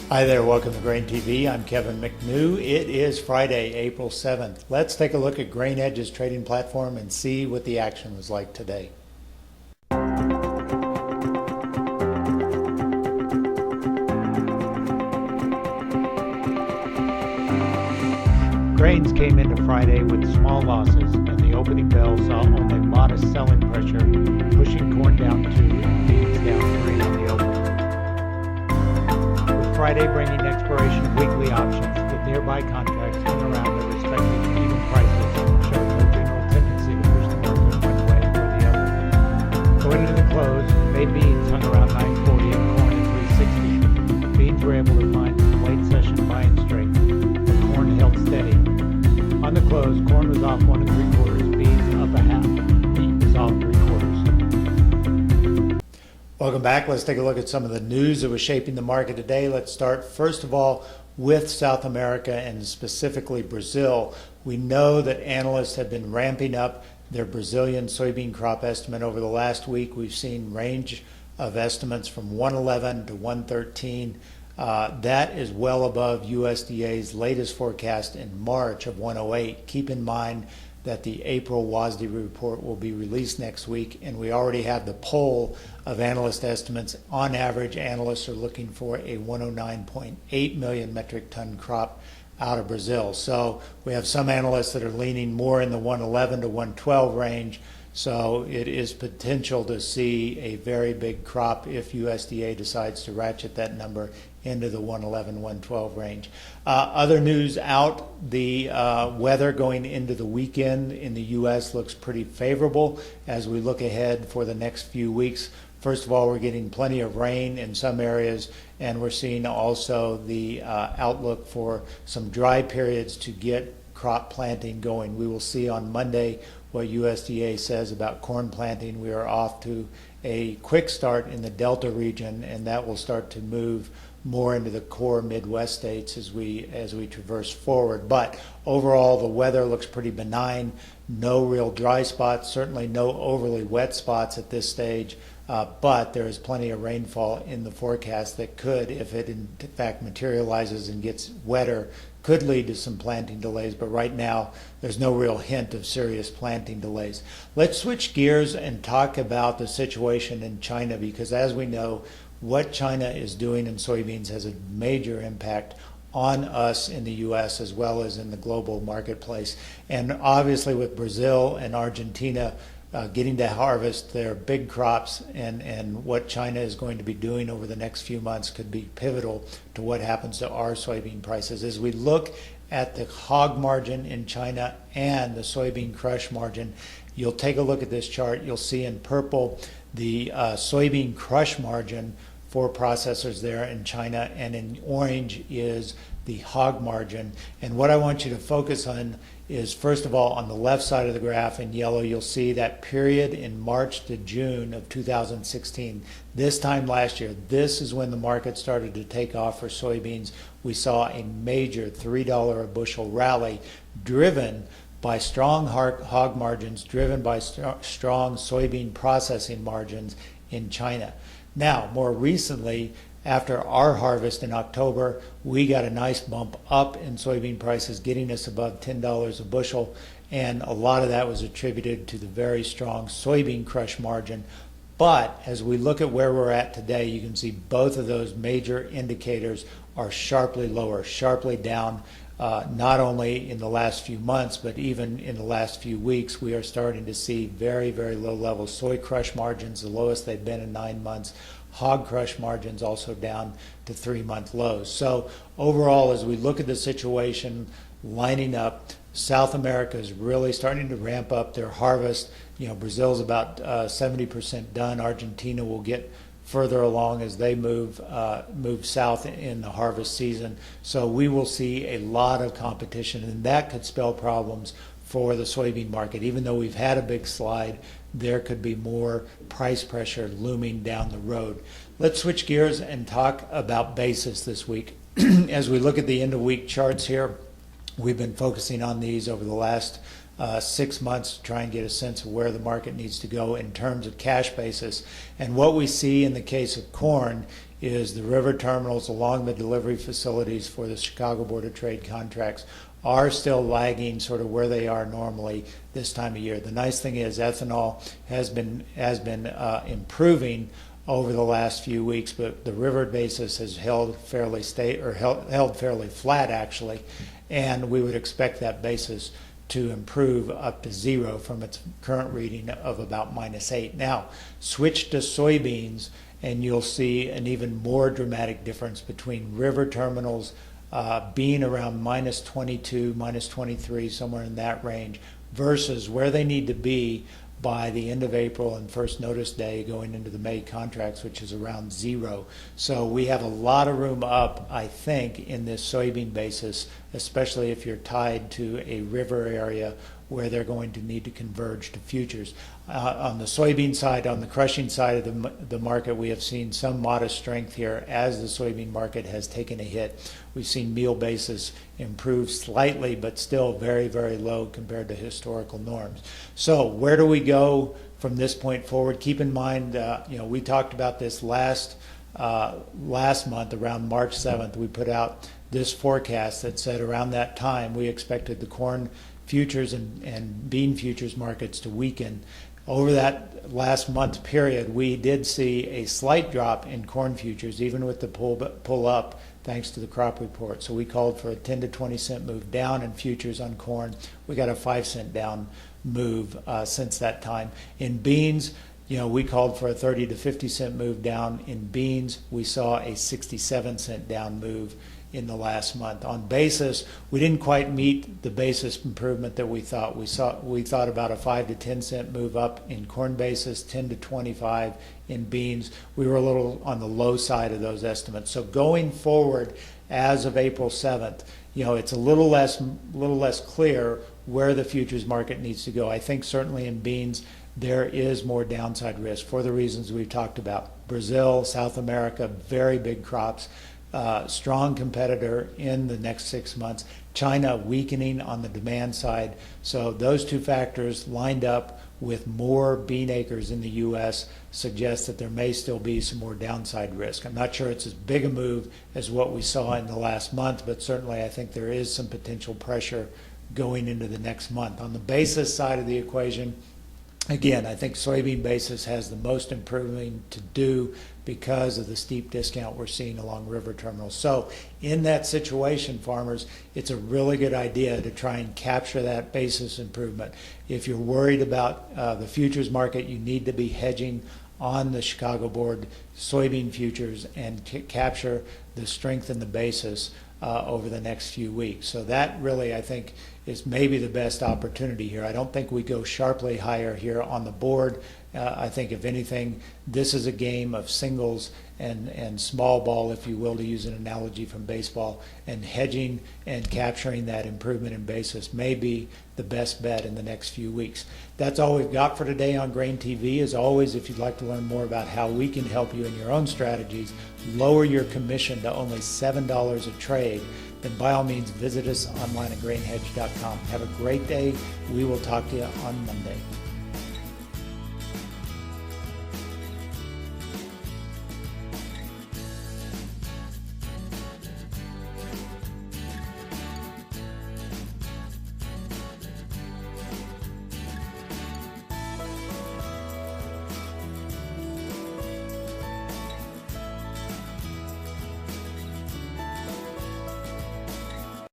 Hi there, welcome to Grain TV. I'm Kevin McNew. It is Friday, April 7th. Let's take a look at GrainEdge's trading platform and see what the action was like today. Grains came into Friday with small losses, and the opening bell saw only modest selling pressure, pushing corn down 2 and beans down 3 on the open. With Friday bringing expiration of weekly options, the nearby contracts hung around their respective even prices, showing no general tendency to push the market one way or the other. Going into the close, May beans hung around 940 and corn at 360. Beans were able to find some late session buying strength, but corn held steady. On the close, corn was off 1 3/4, beans up a half, wheat was off 3/4. Welcome back. Let's take a look at some of the news that was shaping the market today. Let's start, first of all, with South America and specifically Brazil. We know that analysts have been ramping up their Brazilian soybean crop estimate over the last week. We've seen range of estimates from 111 to 113. That is well above USDA's latest forecast in March of 108. Keep in mind that the April WASDE report will be released next week, and we already have the poll of analyst estimates. On average, analysts are looking for a 109.8 million metric ton crop out of Brazil. So we have some analysts that are leaning more in the 111 to 112 range. So it is potential to see a very big crop if USDA decides to ratchet that number into the 111, 112 range. Other news out, the weather going into the weekend in the U.S. looks pretty favorable as we look ahead for the next few weeks. First of all, we're getting plenty of rain in some areas, and we're seeing also the outlook for some dry periods to get crop planting going. We will see on Monday what USDA says about corn planting. We are off to a quick start in the Delta region, and that will start to move more into the core Midwest states as we traverse forward. But overall, the weather looks pretty benign. No real dry spots, certainly no overly wet spots at this stage. But there is plenty of rainfall in the forecast that could, if it in fact materializes and gets wetter, could lead to some planting delays. But right now, there's no real hint of serious planting delays. Let's switch gears and talk about the situation in China, because as we know, what China is doing in soybeans has a major impact on us in the U.S. as well as in the global marketplace. And obviously with Brazil and Argentina getting to harvest their big crops, and what China is going to be doing over the next few months could be pivotal to what happens to our soybean prices. As we look at the hog margin in China and the soybean crush margin, you'll take a look at this chart. You'll see in purple the soybean crush margin for processors there in China, and in orange is the hog margin. And what I want you to focus on is, first of all, on the left side of the graph in yellow, you'll see that period in March to June of 2016. This time last year, this is when the market started to take off for soybeans. We saw a major $3 a bushel rally driven by strong hog margins, driven by strong soybean processing margins in China. Now, more recently, after our harvest in October, we got a nice bump up in soybean prices, getting us above $10 a bushel, and a lot of that was attributed to the very strong soybean crush margin. But as we look at where we're at today, you can see both of those major indicators are sharply lower, sharply down. Not only in the last few months, but even in the last few weeks, we are starting to see very, very low levels. Soy crush margins, the lowest they've been in 9 months. Hog crush margins also down to 3-month lows. So overall, as we look at the situation lining up, South America is really starting to ramp up their harvest. You know, Brazil's about 70% done. Argentina will get further along as they move south in the harvest season. So we will see a lot of competition, and that could spell problems for the soybean market. Even though we've had a big slide, there could be more price pressure looming down the road. Let's switch gears and talk about basis this week. As we look at the end of week charts here, we've been focusing on these over the last 6 months to try and get a sense of where the market needs to go in terms of cash basis. And what we see in the case of corn is the river terminals along the delivery facilities for the Chicago Board of Trade contracts are still lagging sort of where they are normally this time of year. The nice thing is ethanol has been improving over the last few weeks, but the river basis has held fairly held fairly flat actually, and we would expect that basis to improve up to 0 from its current reading of about -8. Now, switch to soybeans, and you'll see an even more dramatic difference between river terminals being around -22, -23, somewhere in that range, versus where they need to be by the end of April and first notice day going into the May contracts, which is around 0. So we have a lot of room up, I think, in this soybean basis, especially if you're tied to a river area where they're going to need to converge to futures. On the soybean side, on the crushing side of the market, we have seen some modest strength here as the soybean market has taken a hit. We've seen meal basis improve slightly, but still very, very low compared to historical norms. So where do we go from this point forward? Keep in mind, we talked about this last month, around March 7th. We put out this forecast that said around that time we expected the corn futures and bean futures markets to weaken. Over that last month period, we did see a slight drop in corn futures, even with the pull up, thanks to the crop report. So we called for a 10 to 20 cent move down in futures on corn. We got a 5 cent down move since that time. In beans, we called for a 30 to 50 cent move down. In beans, we saw a 67 cent down move in the last month. On basis, we didn't quite meet the basis improvement that we thought. We thought about a 5 to 10 cent move up in corn basis, 10 to 25 in beans. We were a little on the low side of those estimates. So going forward, as of April 7th, it's a little less clear where the futures market needs to go. I think certainly in beans there is more downside risk for the reasons we've talked about. Brazil, South America, very big crops. Strong competitor in the next 6 months. China weakening on the demand side. So those two factors lined up with more bean acres in the U.S. suggest that there may still be some more downside risk. I'm not sure it's as big a move as what we saw in the last month, but certainly I think there is some potential pressure going into the next month. On the basis side of the equation, again, I think soybean basis has the most improving to do because of the steep discount we're seeing along river terminals. So in that situation, farmers, it's a really good idea to try and capture that basis improvement. If you're worried about the futures market, you need to be hedging on the Chicago Board soybean futures and capture the strength in the basis over the next few weeks. So that really, I think, is maybe the best opportunity here. I don't think we go sharply higher here on the board. I think, if anything, this is a game of singles and small ball, if you will, to use an analogy from baseball, and hedging and capturing that improvement in basis may be the best bet in the next few weeks. That's all we've got for today on Grain TV. As always, if you'd like to learn more about how we can help you in your own strategies, lower your commission to only $7 a trade, then by all means visit us online at grainhedge.com. Have a great day. We will talk to you on Monday.